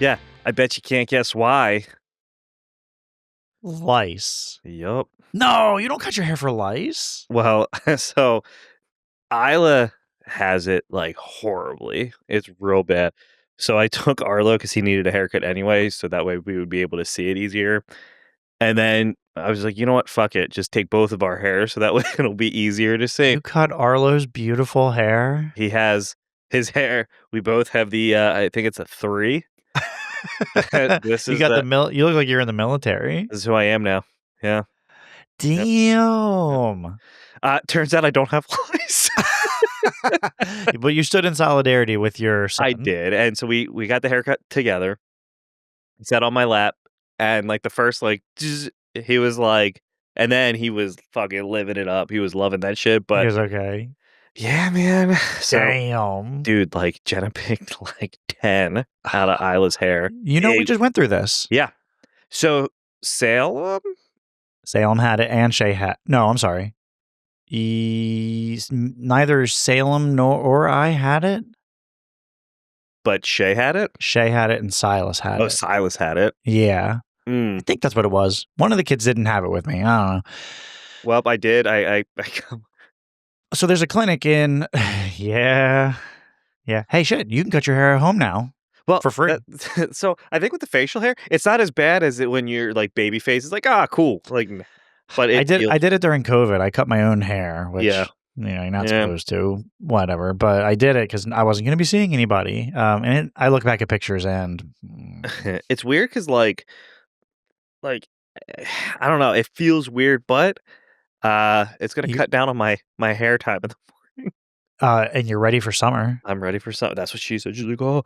Yeah, I bet you can't guess why. Lice. Yup. No, you don't cut your hair for lice? Well, so Isla has it, like, horribly. It's real bad. So I took Arlo because he needed a haircut anyway, so that way we would be able to see it easier. And then I was like, "You know what? Fuck it. Just take both of our hair so that way it'll be easier to see." You cut Arlo's beautiful hair? He has his hair. We both have the, I think it's a 3. This You is got you look like you're in the military. this is who I am now. Yeah. Yep. Yep. Damn. Turns out I don't have lice. But you stood in solidarity with your I son. did, and so we got the haircut together. He sat on my lap, and, like, the first, like, he was like and then he was fucking living it up. He was loving that shit, He but goes, "Okay." yeah, man. So, Damn. dude, like, Jenna picked, like, 10 out of Isla's hair. You know, we just went through this. Yeah. So, Salem? Salem had it and Shay had no, I'm sorry. Neither Salem or I had it. But Shay had it? Shay had it and Silas had Oh, it. Silas had it? Yeah. Mm. I think that's what it was. One of the kids didn't have it with me. I don't know. Well, I did. I So there's a clinic in yeah. Yeah. Hey, shit, you can cut your hair at home now well, for free. so I think with the facial hair, it's not as bad as it when you're, like, baby face. It's like, "Ah, cool." Like, but it feels I did it during COVID. I cut my own hair, which yeah. you're not Yeah. supposed to, whatever. But I did it because I wasn't going to be seeing anybody. I look back at pictures and It's weird because like, I don't know, it feels weird, but, it's gonna you cut down on my hair time in the morning. and you're ready for summer. I'm ready for some that's what she said. She's like, "Oh,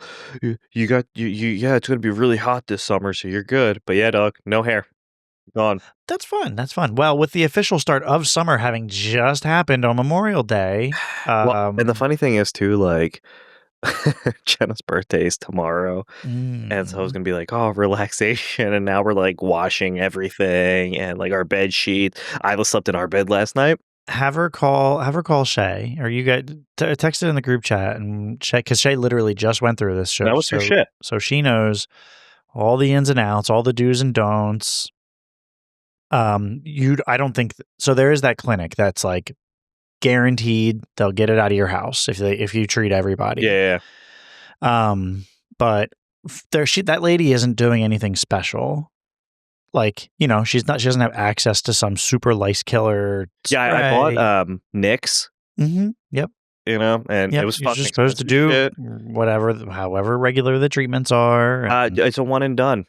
you got you yeah, it's gonna be really hot this summer, so you're good." But yeah, dog, no hair. Gone. That's fun. That's fun. Well, with the official start of summer having just happened on Memorial Day, Well, and the funny thing is too, like, Jenna's birthday is tomorrow, and so I was mm, gonna be like, "Oh, relaxation," and now we're, like, washing everything and, like, our bed sheet. Isla slept in our bed last night. have her call Shay, or you guys text it in the group chat and Shay, because Shay literally just went through this show, That was her shit. so she knows all the ins and outs, all the do's and don'ts. I don't think so. There is that clinic that's like guaranteed they'll get it out of your house if you treat everybody. Yeah. But that lady isn't doing anything special. Like, you know, she doesn't have access to some super lice killer Yeah, I spray. bought, Nix, Yep. you know, and Yep. it was You're fucking just supposed to expensive do shit. however regular the treatments are. It's a one and done.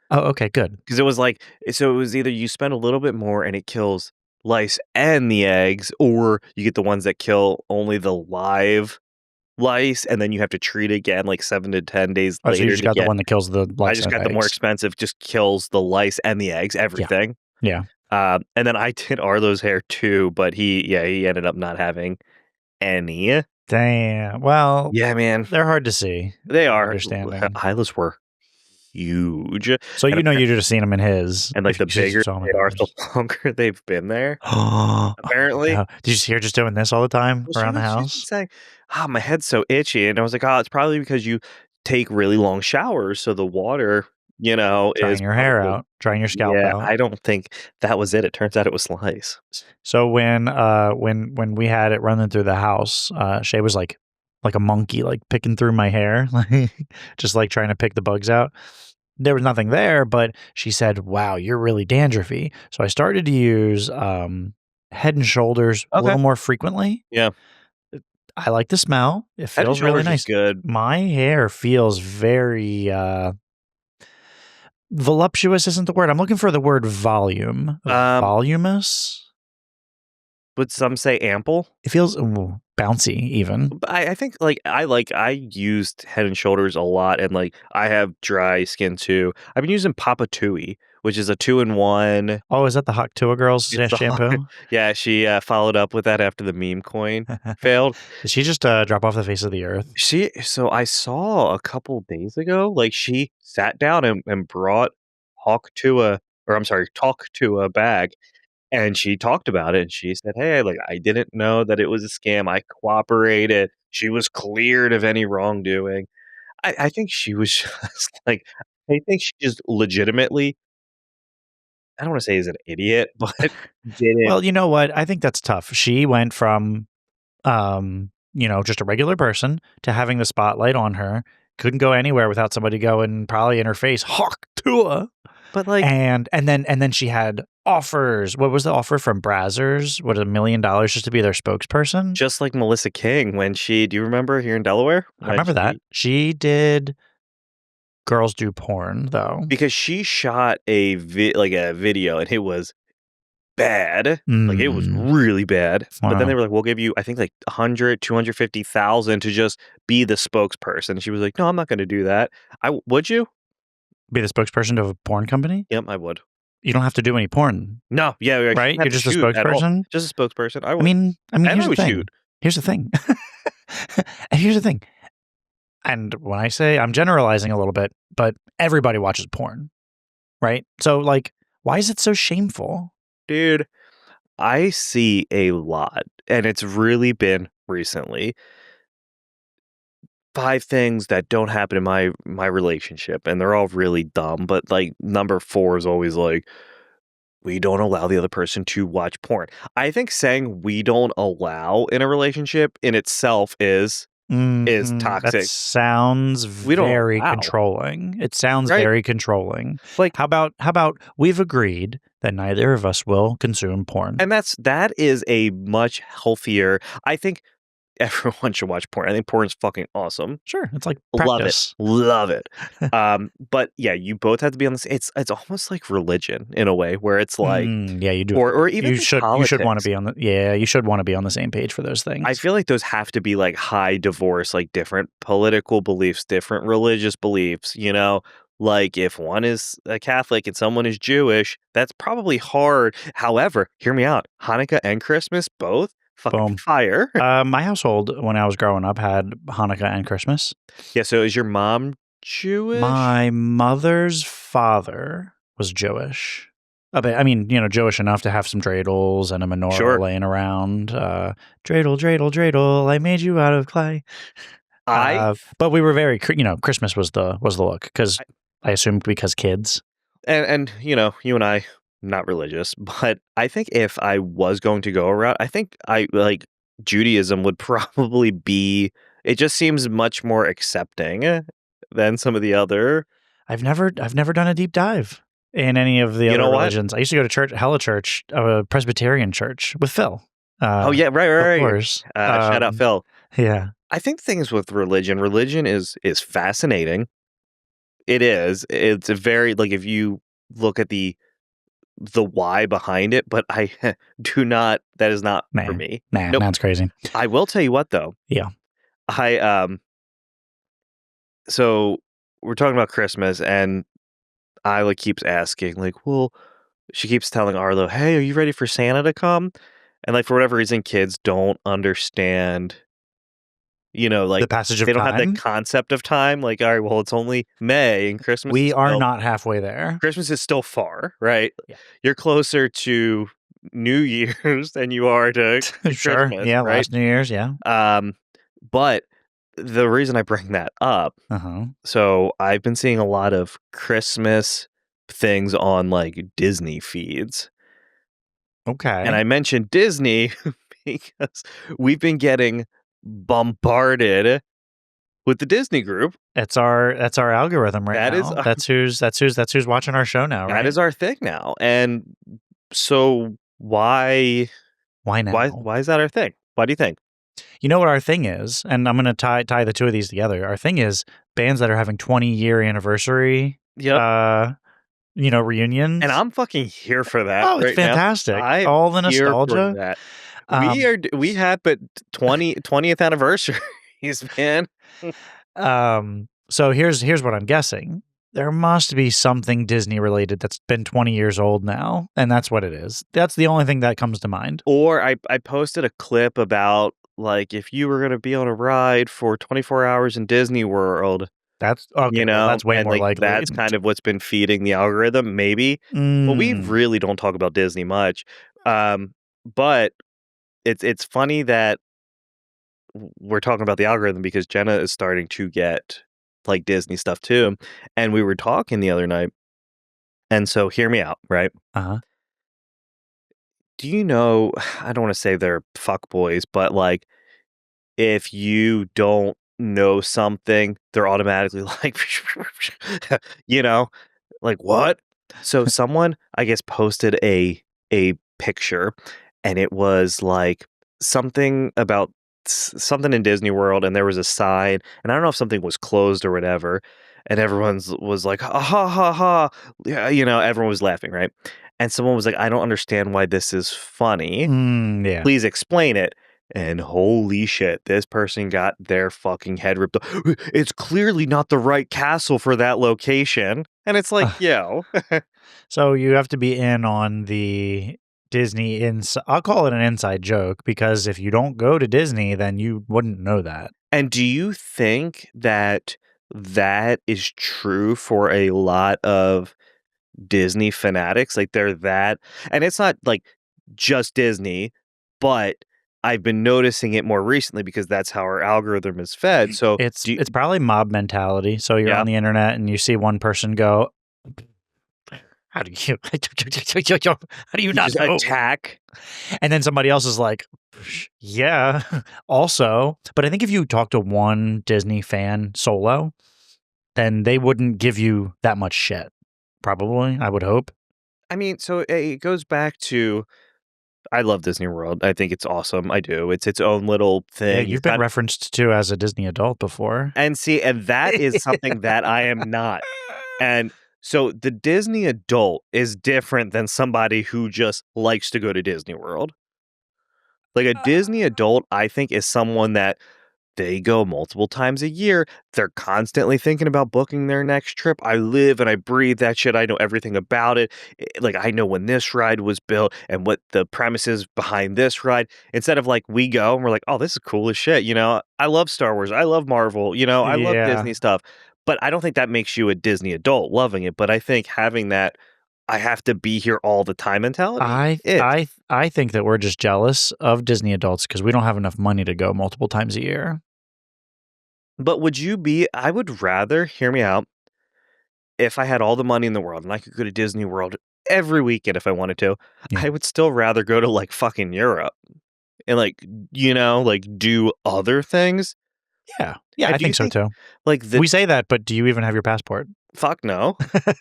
Oh, okay, good. 'Cause it was like so it was either you spend a little bit more and it kills lice and the eggs, or you get the ones that kill only the live lice, and then you have to treat again, like, 7 to 10 days Oh, so you later just to got the get one that kills the I lice just and got the more eggs. expensive, just kills the lice and the eggs, everything. Yeah. And then I did Arlo's hair too, but he ended up not having any. Damn. Well, Yeah, man. they're hard to see. They are. Understanding. Isla's were huge. So And you know you just seen them in his. and, like, if the you just bigger saw 'em in they are, the yours. longer they've been there, Oh, apparently. no. Did you see her just doing this all the time Well, around the she's been house? saying, "Ah, my head's so itchy," and I was like, "Oh, it's probably because you take really long showers, so the water, Drying is your hair probably." out, drying your scalp Yeah, out. I don't think that was it. It turns out it was lice. So when we had it running through the house, Shay was like a monkey, like picking through my hair, like just like trying to pick the bugs out. There was nothing there, but she said, "Wow, you're really dandruffy." So I started to use Head and Shoulders a Okay. little more frequently. Yeah. I like the smell. It Head& feels really Shoulders is nice. good. My hair feels very voluptuous isn't the word. I'm looking for the word volume. Um, Voluminous? would some say ample? It feels bouncy even. But I think, I used Head& Shoulders a lot, and, like, I have dry skin too. I've been using Papa Tui, which is a 2-in-1. Oh, is that the Hot Tua Girls It's the shampoo? Yeah, she, followed up with that after the meme coin failed. Did she just drop off the face of the earth? So I saw a couple days ago, like, she sat down and brought Talk to a bag, and she talked about it, and she said, "Hey, like, I didn't know that it was a scam. I cooperated. She was cleared of any wrongdoing." I think she was just, like I think she just legitimately I don't wanna say is an idiot, but didn't Well, you know what? I think that's tough. She went from, just a regular person to having the spotlight on her, couldn't go anywhere without somebody going probably in her face, "Hark to her." but, like, And then she had offers. What was the offer from Brazzers? What, $1 million just to be their spokesperson? just like Melissa King when she do you remember here in Delaware? I When remember that. she She did Girls Do Porn, though. because she shot a video and it was bad, like, it was Mm, really bad, but then they wow. were like, "We'll give you, I think, like, 100, 250,000 to just be the spokesperson." And she was like, "No, I'm not gonna do that." Would you? Be the spokesperson of a porn company? Yep, I would. You don't have to do any porn, No, yeah, I right? shouldn't have You're to just a shoot at all. spokesperson? Just a spokesperson, I I would. mean I mean, And here's I the would shoot. thing. Here's the thing. And here's the thing. And when I say I'm generalizing a little bit, but everybody watches porn, right? So, like, why is it so shameful? Dude, I see a lot, and it's really been recently. 5 things that don't happen in my relationship, and they're all really dumb, but, like, number 4 is always like, "We don't allow the other person to watch porn." I think saying "we don't allow" in a relationship in itself is Mhm. That toxic. sounds We don't very allow, controlling. It sounds right? very controlling. Like How about we've agreed that neither of us will consume porn? and that is a much healthier I think everyone should watch porn. I think porn is fucking awesome. Sure, it's like Love it. practice. Love it. But yeah, you both have to be on this it's almost like religion in a way where it's like Yeah, you do. or even You like should wanna politics. be on the yeah, you should wanna be on the same page for those I things. feel like those have to be like high divorce, like different political beliefs, different religious beliefs, you know? Like if one is a Catholic and someone is Jewish, that's probably hard. However, hear me out. Hanukkah and Christmas, both fucking Boom. fire. My household, when I was growing up, had Hanukkah and Christmas. Yeah, so is your mom Jewish? My mother's father was Jewish. I mean, Jewish enough to have some dreidels and a menorah Sure. laying around. Dreidel, dreidel, dreidel, I made you out of clay. I But we were very, Christmas was the look because I assumed because kids. and you and I not religious, but I think if I was going to go around, I think I like Judaism would probably be it just seems much more accepting than some of the other. I've never done a deep dive in any of the You other know what? religions. I used to go to church, Hella Church, a Presbyterian church with Phil. Oh Uh, yeah, right, of right, right. course. Shout out Phil. Yeah. I think things with religion is fascinating. It is. It's a very like if you look at the why behind it, but I do not that is not for Man, me. nah, Nope. that's crazy. I will tell you what though. Yeah. I so we're talking about Christmas and Isla keeps asking like, "Well," she keeps telling Arlo, "Hey, are you ready for Santa to come?" And like for whatever reason kids don't understand, The like passage of they don't have that time? concept of time like, "All right, well, it's only May and We are not halfway there. Christmas is still far, right? Yeah. You're closer to New Year's than you are to Sure. Christmas, Yeah, right? last New Year's, yeah. Um, but the reason I bring that up, Uh-huh. so I've been seeing a lot of Christmas things on like Disney feeds. And Okay. I mentioned Disney because we've been getting bombarded with the Disney group. That's our algorithm right That is now. our, That's who's watching our show now, that right? is our thing now. And so Why now? why is that our thing? Why do you think? You know what our thing is, and I'm gonna tie the two of these together. Our thing is bands that are having 20-year anniversary, Yep. uh, And reunions. I'm fucking here for that Oh, it's right now. fantastic. I'm All the here for nostalgia. that. Um, We had but 20th anniversaries, man. so here's what I'm guessing. There must be something Disney related that's been 20 years old now, and that's what it is. That's the only thing that comes to mind. Or I posted a clip about like if you were gonna be on a ride for 24 hours in Disney World, That's okay, well, that's way and more like likely. that's kind of what's been feeding the algorithm, maybe. Well, we Mm, really don't talk about Disney much. But it's funny that we're talking about the algorithm because Jenna is starting to get like Disney stuff too. And we were talking the other night, and so hear me out, right? Uh-huh. Do you know, I don't want to say they're fuck boys, but like if you don't know something, they're automatically like, you know, like what? So someone, I guess, posted a picture, and it was like something about something in Disney World, and there was a sign, and I don't know if something was closed or whatever, and everyone's was like, ha ha ha ha, yeah, everyone was laughing, right? And someone was like, I don't understand why this is funny. Yeah. Please explain it. And holy shit, this person got their fucking head ripped off. It's clearly not the right castle for that location. And it's like, Ugh. yo. So you have to be in on the Disney I'll call it an inside joke because if you don't go to Disney, then you wouldn't know that. And do you think that that is true for a lot of Disney fanatics? Like they're that, and it's not like just Disney, but I've been noticing it more recently because that's how our algorithm is fed. So It's do you, it's probably mob mentality. So you're yeah, on the internet and you see one person go, "How do you how do you you not just know?" attack. And then somebody else is like, "Yeah, also." But I think if you talk to one Disney fan solo, then they wouldn't give you that much shit. Probably, I would hope. I mean, so it goes back to I love Disney World. I think it's awesome. I do. It's its own little Yeah, thing. You you've been kind of referenced to as a Disney adult before. and see, and that is something that I am not. And so the Disney adult is different than somebody who just likes to go to Disney World. Like a Disney adult, I think, is someone that they go multiple times a year. They're constantly thinking about booking their next trip. I live and I breathe that shit. I know everything about it. Like I know when this ride was built and what the premises behind this ride. Instead of like we go and we're like, oh, this is cool as shit. I love Star Wars. I love Marvel. I love Yeah. Disney stuff. But I don't think that makes you a Disney adult loving it. But I think having that I have to be here all the time mentality, I think that we're just jealous of Disney adults because we don't have enough money to go multiple times a year. but would you be I would rather, hear me out, if I had all the money in the world and I could go to Disney World every weekend if I wanted to, Yeah. I would still rather go to like fucking Europe and like, like do other things. Yeah. Yeah, And I do you think so think too. like the We say that, but do you even have your passport? fuck no?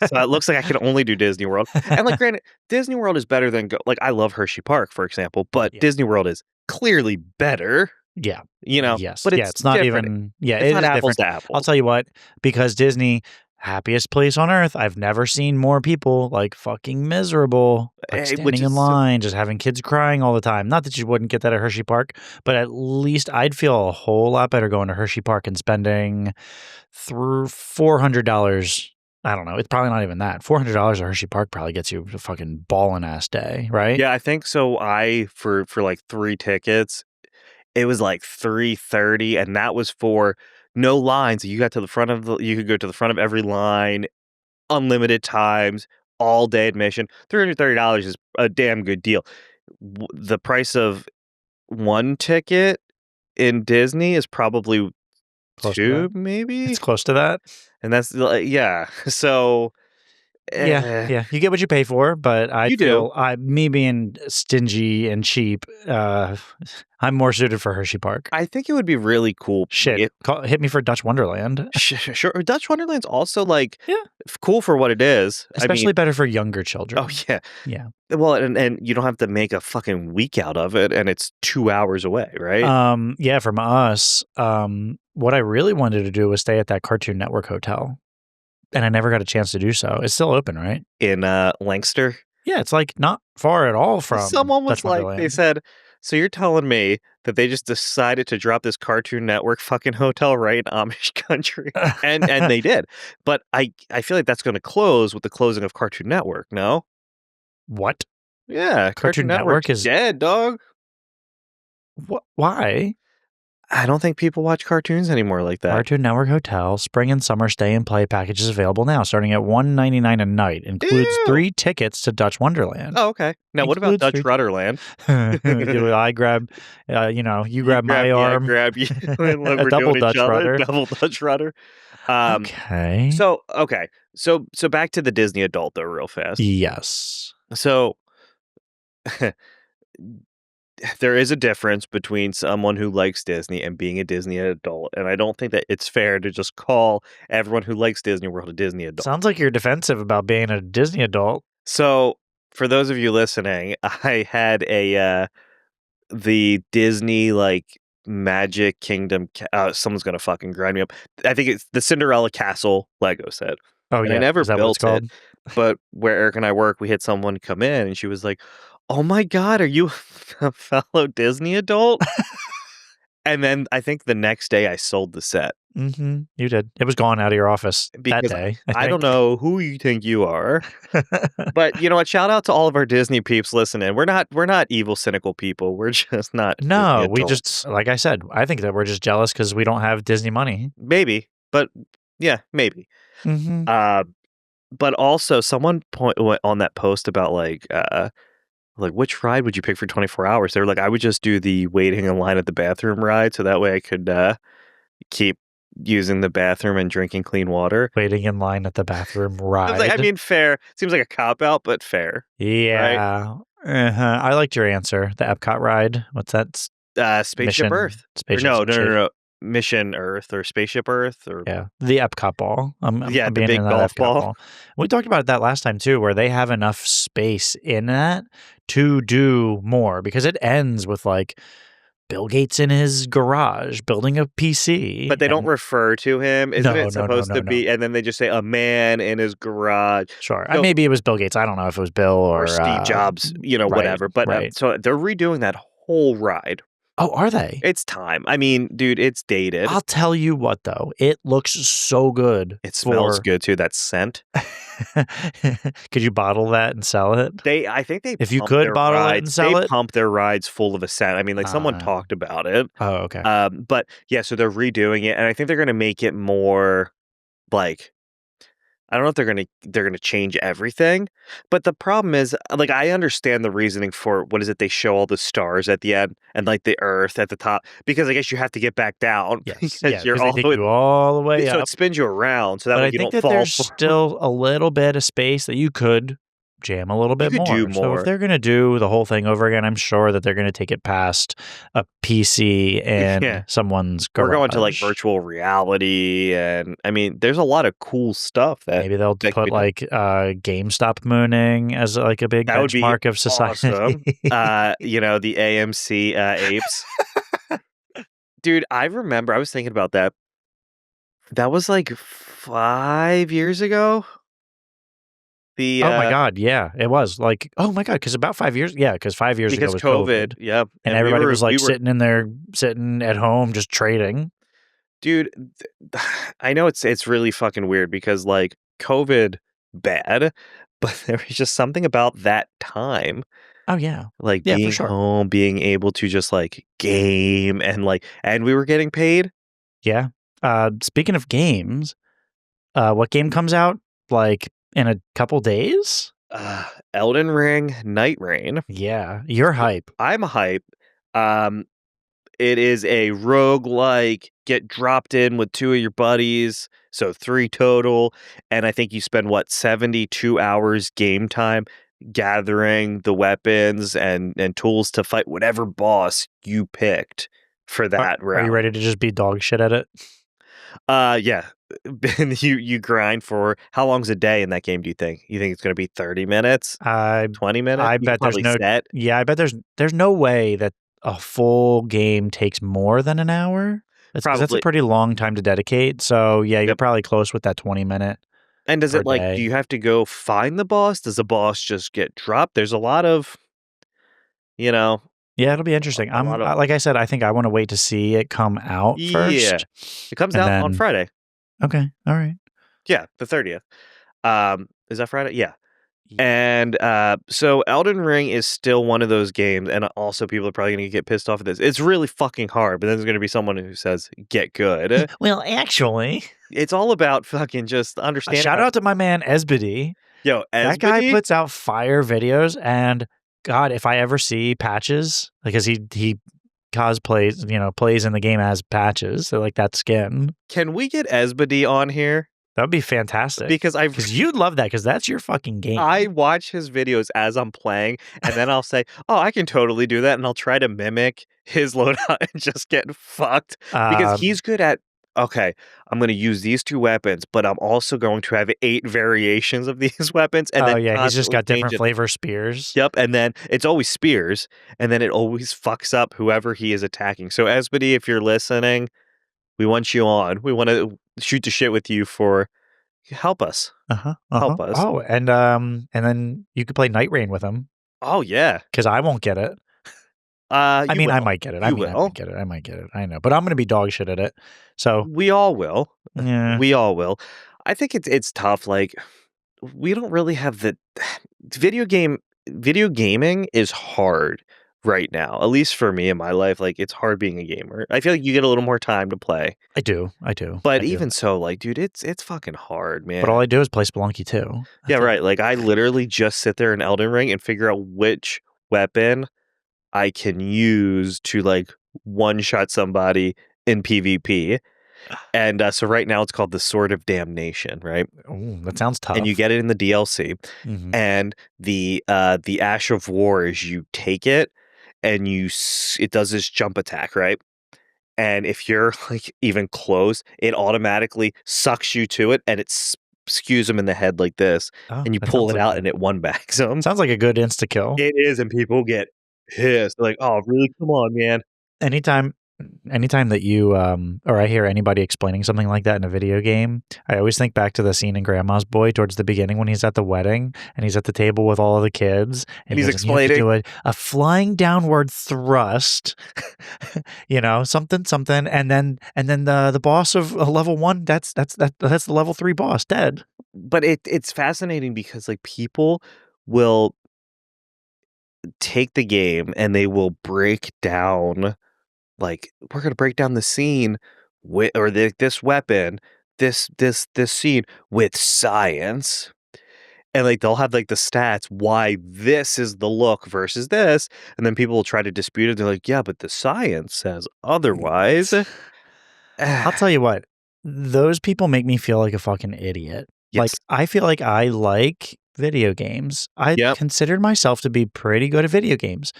So it looks like I can only do Disney World. And like granted, Disney World is better than like I love Hershey Park, for example, but Yeah. Disney World is clearly better, Yeah. Yes. but Yeah, it's it's not different. even yeah, It's it not is apples different. to I'll apples. tell you what, because Disney, happiest place on earth. I've never seen more people like fucking miserable, like Which standing in is so line, just having kids crying all the time. Not that you wouldn't get that at Hershey Park, but at least I'd feel a whole lot better going to Hershey Park and spending through $400. I don't know. It's probably not even that. $400 at Hershey Park probably gets you a fucking ballin' ass day, right? yeah, I think so. I for like 3 tickets, it was like 330, and that was for no lines. You could go to the front of every line, unlimited times, all day admission. $330 is a damn good deal. The price of one ticket in Disney is probably Close to that. two, It's maybe, close to that. and that's yeah. So Yeah, eh, yeah. You get what you pay for, but I you do. feel me being stingy and cheap, I'm more suited for Hershey Park. I think it would be really cool. Shit, hit me for Dutch Wonderland. Sure, Dutch Wonderland's also like Yeah, cool for what it is. I mean, especially better for younger oh children. yeah. Yeah. Well, and you don't have to make a fucking week out of it, and it's 2 hours away, right? Yeah, from us, what I really wanted to do was stay at that Cartoon Network hotel, and I never got a chance to do so. It's still open, right? In Lancaster, Yeah, it's like not far at all from someone was Dutch like, they Wonderland. said, "So you're telling me that they just decided to drop this Cartoon Network fucking hotel right in Amish country?" And they did, but I feel like that's going to close with the closing of Cartoon Network. No, What? yeah, Cartoon Cartoon Network's Network is dead, dog. why? I don't think people watch cartoons anymore like that. Cartoon Network Hotel, spring and summer stay and play packages available now, starting at $199 a night. Includes Ew. 3 tickets to Dutch Wonderland. Oh, okay. Now, what about Includes Dutch 3 Rudderland? I grab, you You grab grab my me, I arm, grab you, and look, a we're double doing each Dutch other, rudder. double Dutch rudder. Um, Okay. okay. So back to the Disney adult though, real fast. Yes. So there is a difference between someone who likes Disney and being a Disney adult, and I don't think that it's fair to just call everyone who likes Disney World a Disney adult. Sounds like you're defensive about being a Disney adult. So, for those of you listening, I had the Disney, like, Magic Kingdom someone's gonna fucking grind me up. I think it's the Cinderella Castle Lego set, Oh, and I yeah. never Is that what it's built it, called? but where Eric and I work, we had someone come in, and she was like, "Oh my god, are you a fellow Disney adult?" And then I think the next day I sold the set Mhm. You did. It was gone out of your office that because day, I I don't think. know who you think you are, but you know what? Shout out to all of our Disney peeps listening. We're not evil, cynical people. We're just not Disney No, we just adults. like I said, I think that we're just jealous because we don't have Disney money. Maybe, but yeah, maybe. Mhm. Uh, but also someone went on that post about like which ride would you pick for 24 hours? They were like, I would just do the waiting in line at the bathroom ride, so that way I could keep using the bathroom and drinking clean water. Waiting in line at the bathroom I was like, I ride. mean, fair. Seems like a cop out, but fair, right? Yeah. I liked your answer. The Epcot ride. What's that? Spaceship Mission Earth, or Spaceship no, some no, no, shit. no, Mission Earth or Spaceship Earth, or Yeah. The Epcot ball. yeah, I'm the being in big that golf Epcot ball. ball. We talked about that last time too, where they have enough space in that to do more because it ends with like Bill Gates in his garage building a But PC they don't and refer to him. Isn't no, it no, no, supposed no, to no. be? And then they just say a man in his garage. Sure. So Maybe it was Bill Gates. I don't know if it was Bill or or Steve Jobs, right, whatever. But right. so they're redoing that whole ride. Oh, are they? It's time. I mean, dude, it's dated. I'll tell you what though. It looks so good It smells for good too. That scent. Could you bottle that and sell it? I think they If you pump could their bottle it and rides. They sell it? pump their rides full of a scent. I mean, like someone Uh, talked about it. oh, okay. But yeah, so they're redoing it, and I think they're gonna make it more like I don't know if they're gonna change everything, but the problem is, like, I understand the reasoning for what is it? They show all the stars at the end and like the Earth at the top because I guess you have to get back down Yes. Yeah, because you're because they all the take way. you all the way So it up. spins you around, so that But way I you think don't that fall there's forward. still a little bit of space that you could jam a little You bit could do more. So if more. they're gonna do the whole thing over again, I'm sure that they're gonna take it past a PC Yeah. in someone's We're going to, like, garage. virtual reality, and, I mean, there's a lot of cool stuff that Maybe they'll that can put be done. like GameStop mooning as like a big That would be benchmark of society. awesome. The AMC, apes. Dude, I remember I was thinking about that. That was, like, 5 years ago? The, Oh my god, yeah, it was like, oh my god, because about 5 years, yeah, because 5 years ago because was COVID, COVID, yep, and and we everybody were was we like were sitting in there, sitting at home, just trading. dude, I know it's really fucking weird because, like, COVID, bad, but there was just something about that time, Oh yeah, like, yeah, for being sure. home, being able to just, like, game and, like and we were getting paid. Yeah. Speaking of games, what game comes out like in a couple days? Elden Ring, Night Rain. Yeah, you're hype. I'm hype. Um, it is a roguelike, get dropped in with 2 of your buddies, so 3 total, and I think you spend, what, 72 hours game time gathering the weapons and tools to fight whatever boss you picked for that Are you round. ready to just be dog shit at it? Yeah. And you grind for how long's a day in that game, do you think? You think it's gonna be 30 minutes? I 20 minutes? I You could bet there's probably no set. yeah, I bet there's no way that a full game takes more than an hour. That's because that's a Probably. pretty long time to dedicate. So yeah, you're Yep. probably close with that 20-minute And does per it, like do day. you have to go find the boss? Does the boss just get dropped? There's a lot of, you know, Yeah, it'll be interesting. a lot of Like I said, I think I want to wait to see it come out Yeah. first, It comes and out on then Friday. okay, all right. Yeah, the 30th. Is that Friday? Yeah. Ye- And, so Elden Ring is still one of those games, and also people are probably gonna get pissed off at this. It's really fucking hard, but then there's gonna be someone who says, "Get good." Well, actually, It's all about fucking just a understanding shout how out to my man Esbody. Yo, That guy Esbody? puts out fire videos, and God, if I ever see patches, because he cosplays, plays in the game as Patches, so like that skin. Can we get Esbody on here? That'd be fantastic. Because Because you'd love that, because that's your fucking game. I watch his videos as I'm playing, and then I'll say, "Oh, I can totally do that," and I'll try to mimic his loadout and just get fucked because Um, he's good at, "Okay, I'm gonna use these 2 weapons, but I'm also going to have 8 variations of these weapons," and oh then yeah, he's just constantly got change different it. flavor spears. Yep, and then it's always spears, and then it always fucks up whoever he is attacking. So, Esbody, if you're listening, we want you on. We wanna shoot the shit with you for help us. Uh-huh, Help uh-huh. us. Oh, and then you could play Night Rain with him, Oh, yeah. because I won't get it. I You mean, I will. might get it. I You mean, I might will. get it. I might get it. I know, but I'm gonna be dog shit at it. So, We all will. yeah, We all will. I think it's tough, like, we don't really have the video game video gaming is hard right now, at least for me in my life, like, it's hard being a gamer. I feel like you get a little more time to play, I do. I do. but I do. even so, like, dude, it's fucking hard, But all man. I do is play Spelunky 2. Yeah, That's it. right, like, I literally just sit there in Elden Ring and figure out which weapon I can use to, like, one-shot somebody in PvP. And, so right now it's called the Sword of Damnation, right? Ooh, that sounds And you tough. get it in the DLC, Mhm. and the Ash of War is you take it and it does this jump attack, right? And if you're, like, even close, it automatically sucks you to it, and it skews him in the head like this, Oh, and you that pull sounds it like out and it one-backs him. sounds like a good insta kill. It is, and people get pissed. They're like, "Oh, really? Come on, man." Anytime anytime that you, or I hear anybody explaining something like that in a video game, I always think back to the scene in Grandma's Boy towards the beginning when he's at the wedding and he's at the table with all of the kids And and he he's goes, and you have to explaining. do a flying downward thrust, something, and then the boss of level 1, that's the level 3 boss dead. But it's fascinating because, like, people will take the game and they will break down, like, "We're gonna break down the scene with or this weapon, this scene with science." And, like, they'll have, like, the stats why this is the look versus this, and then people will try to dispute it. They're like, "Yeah, but the science says otherwise." I'll tell you what, those people make me feel like a fucking idiot. Yes. Like, I feel like I like video games. I Yep. considered myself to be pretty good at video games.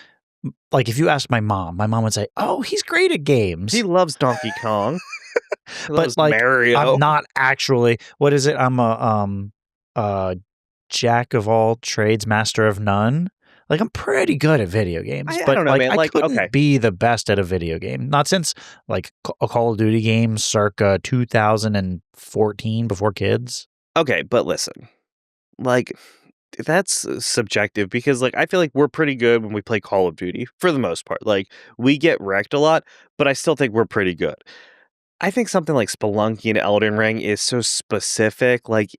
Like, if you asked my mom would say, "Oh, he's great at games." He loves Donkey Kong. He But, loves like, I'm Mario. not actually what is it? I'm a jack of all trades, master of none. Like, I'm pretty good at video games, I but, don't know, like, man, I like, okay. couldn't be the best at a video game. Not since, like, a Call of Duty game circa 2014 before kids. Okay, but listen, like, that's subjective because, like, I feel like we're pretty good when we play Call of Duty for the most part. Like, we get wrecked a lot, but I still think we're pretty good. I think something like Spelunky and Elden Ring is so specific, like,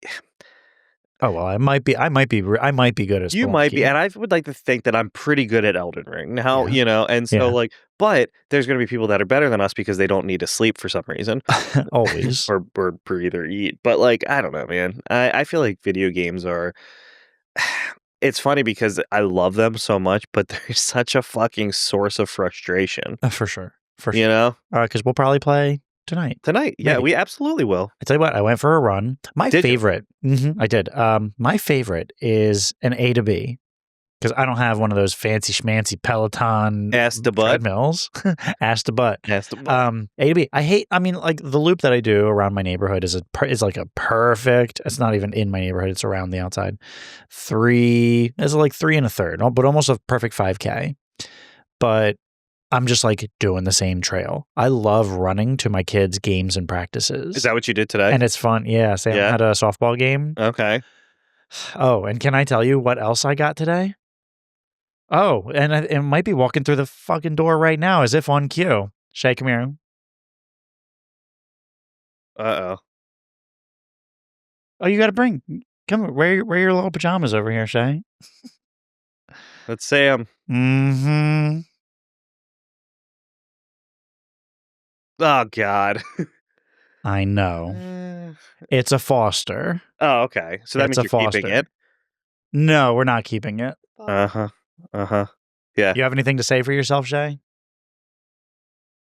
Oh, well, I might be good at you might be, Spelunky. and I would like to think that I'm pretty good at Elden Ring now, Yeah, and so, yeah. like, but there's gonna be people that are better than us because they don't need to sleep for some reason Always. or breathe or eat. But, like, I don't know, man. I feel like video games are it's funny because I love them so much, but they're such a fucking source of frustration, For sure, for you sure. know? Because we'll probably play tonight, Tonight, yeah, maybe. we absolutely will. I tell you what, I went for a run. My Did you? favorite I did. My favorite is an A to B because I don't have one of those fancy schmancy Peloton Ask the butt. treadmills. Ass to butt. Ask the butt. A to B. I mean, like the loop that I do around my neighborhood is like a perfect. It's not even in my neighborhood. It's around the outside. It's like 3 and a third, but almost a perfect 5K. But I'm just like doing the same trail. I love running to my kids' games and Is practices. that what you did today? And it's fun. Yeah. Sam Yeah. had a softball game. Okay. Oh, and can I tell you what else I got today? Oh, and it might be walking through the fucking door right now as if on cue. Shay, come here. Uh-oh. Oh, you got to bring. Come wear your little pajamas over here, Shay. Let's say Mm-hmm. oh god. I know. Eh. It's a foster. Oh, okay. So that It's means a you're keeping foster. it? No, we're not keeping it. Uh-huh. Uh-huh. Yeah. You have anything to say for yourself, Shay?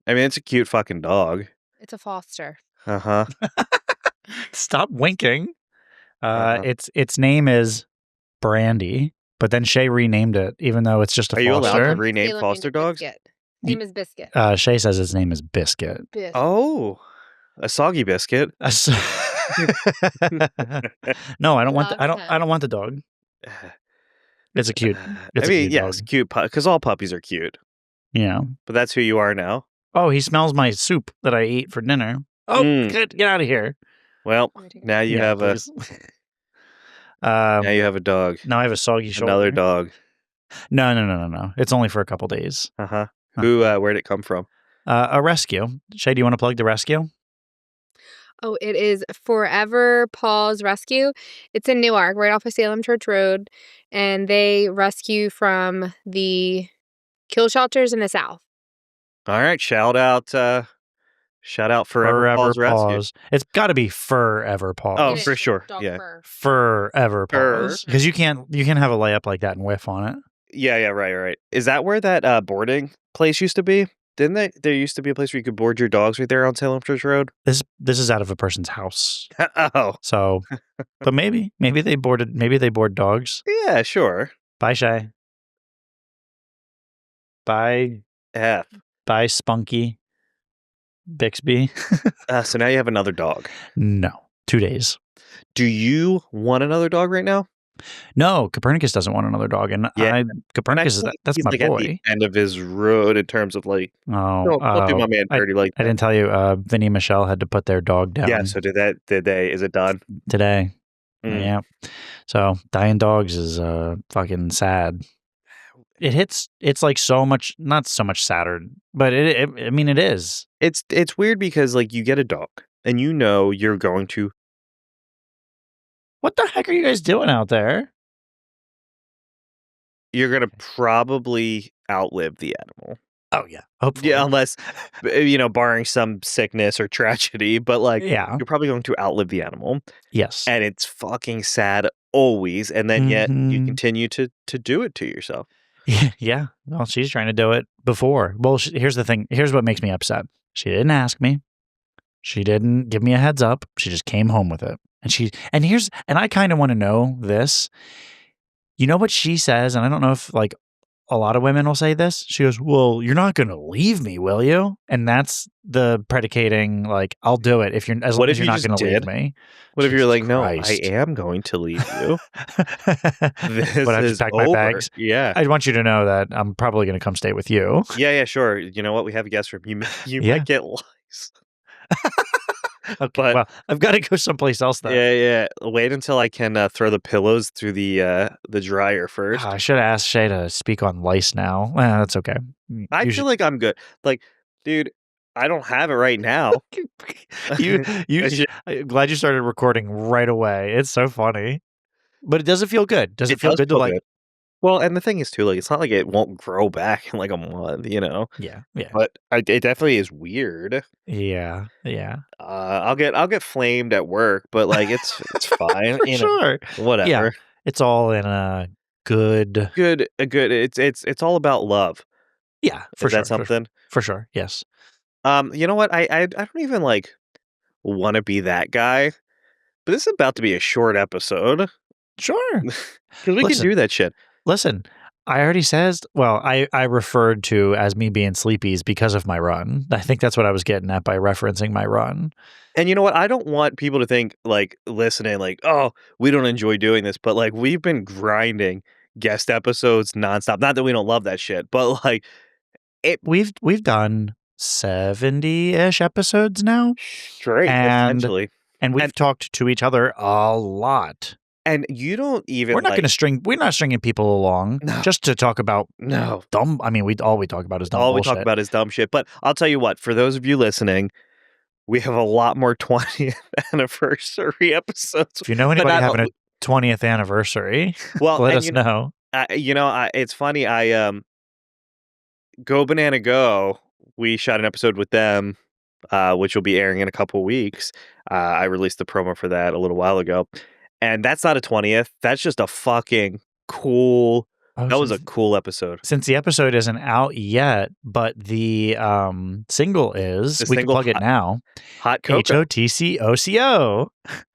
I mean, it's a cute fucking dog. It's a foster. Uh-huh. Stop winking. Uh-huh. Its name is Brandy, but then Shay renamed it, even though it's just a Are you allowed to foster. rename Salem named foster it dogs? Biscuit. Y- Name is Biscuit. Shay says his name is Biscuit. Oh, a soggy biscuit. Uh, so- no, I don't want. Loves I don't him. want the dog. It's a cute. I It's a mean, cute yes, dog. cute because all puppies are cute. You know. But that's who you are now. Oh, he smells my soup that I ate for dinner. Oh, get out of here. Well, Let me take a now you Yeah, have please. now you have a dog. Now I have a soggy shoulder. Another dog. No. It's only for a couple days. Uh-huh. Huh. Who where'd it come from? A rescue. Shay, do you want to plug the rescue? Oh, it is Forever Paws Rescue. It's in Newark, right off of Salem Church Road, and they rescue from the kill shelters in the South. All right, shout out Forever Paws Rescue. It's got to be Forever Oh, Paws. for sure. Dog Yeah. fur. Forever Fur. Paws. Because you can have a layup like that and whiff on it. Yeah, right. Is that where that boarding place used to be? Didn't they? There used to be a place where you could board your dogs right there on Salem Church Road. This is out of a person's house. Oh, So, but maybe they board dogs. yeah, sure. Bye, Shay. Bye, F. Spunky. Bixby. So now you have another dog. No, 2 days. Do you want another dog right now? No, Copernicus doesn't want another dog, and Yeah. Copernicus is that's He's my like at boy. the end of his road in terms of like, Oh, don't do my man dirty like I that. didn't tell you. Vinny and Michelle had to put their dog down. Yeah. So did they? Is it done? Today. Mm. Yeah. So dying dogs is fucking sad. It's like so much, not so much sadder, but I mean it is. It's weird because like you get a dog and you know you're going to. What the heck are you guys doing out there? You're gonna probably outlive the animal. Oh yeah, hopefully. Yeah, unless barring some sickness or tragedy, but like Yeah. you're probably going to outlive the animal. Yes. And it's fucking sad always, and then yet you Mhm. continue to do it to yourself. Yeah. Well, she's trying to do it before. Well, here's the thing. Here's what makes me upset. She didn't ask me. She didn't give me a heads up. She just came home with it. And I kind of want to know this. You know what she says? And I don't know if like a lot of women will say this. She goes, "Well, you're not going to leave me, will you?" And that's the predicating, like, I'll do it as long What as if you're you not just going to leave did? me. What if you're Jesus like, no, I Christ. am going to leave you. This But I is just pack over. my bags. Yeah. I want you to know that I'm probably going to come stay with you. Yeah, sure. You know what? We have a guest room. You Yeah. might get lice. Okay, But- well, I've got to go someplace else then. Yeah. Wait until I can throw the pillows through the dryer first. I should have asked Shay to speak on lice now. Well, that's okay. I feel like I'm good. Like, dude, I don't have it right now. I'm glad you started recording right away. It's so funny. But it doesn't feel good. Does it feel does good to like? good. Well, and the thing is too, like, it's not like it won't grow back in like a month, Yeah. But it definitely is weird. Yeah. I'll get flamed at work, but like it's fine. For sure. Whatever. Yeah. It's all in a good. Good. It's all about love. Yeah. For Is sure. that something? For sure. Yes. You know what? I don't even like want to be that guy, but this is about to be a short episode Sure. because we can Listen. do that shit. Listen, I already says. Well, I referred to as me being sleepies because of my run. I think that's what I was getting at by referencing my run. And you know what? I don't want people to think like listening, like, oh, we don't enjoy doing this, but like we've been grinding guest episodes nonstop. Not that we don't love that shit, but like We've done 70-ish episodes now, straight, essentially. and we've talked to each other a lot. And you don't even We're not going to we're not stringing people along just to talk about dumb. I mean, all we talk about is dumb all bullshit. we talk about is dumb shit. But I'll tell you what, for those of you listening, we have a lot more 20th anniversary episodes. If you know anybody having a 20th anniversary, well, let us know. It's funny. Go Banana Go. We shot an episode with them, which will be airing in a couple weeks. I released the promo for that a little while ago. And that's not a 20th. That's just a fucking cool Oh, That was a cool episode. since the episode isn't out yet, but the single is, The we can single plug it now. Hot Cocoa. HOTCOCO.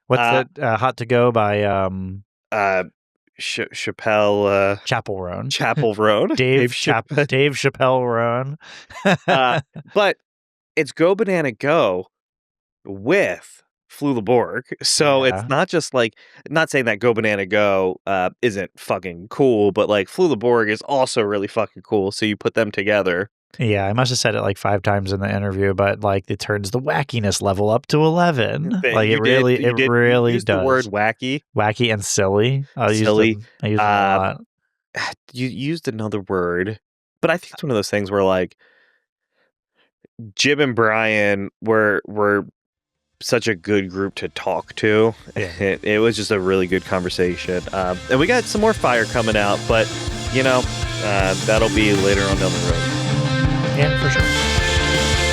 What's Uh, that? Hot to Go by Chappelle Chapel Roan. Chapel Road. Dave Chappelle. Chappelle Roan. But it's Go Banana Go with Flula Borg. So Yeah. it's not just like, not saying that Go Banana Go isn't fucking cool, but like Flula Borg is also really fucking cool. So you put them together. Yeah, I must have said it like 5 times in the interview, but like it turns the wackiness level up to 11. Like it really use does. the word wacky. Wacky and silly. I use Silly. them a lot. You used another word, but I think it's one of those things where like Jim and Brian were such a good group to talk to. Yeah. It was just a really good conversation. And we got some more fire coming out, but you know, that'll be later on down the road. Yeah, for sure.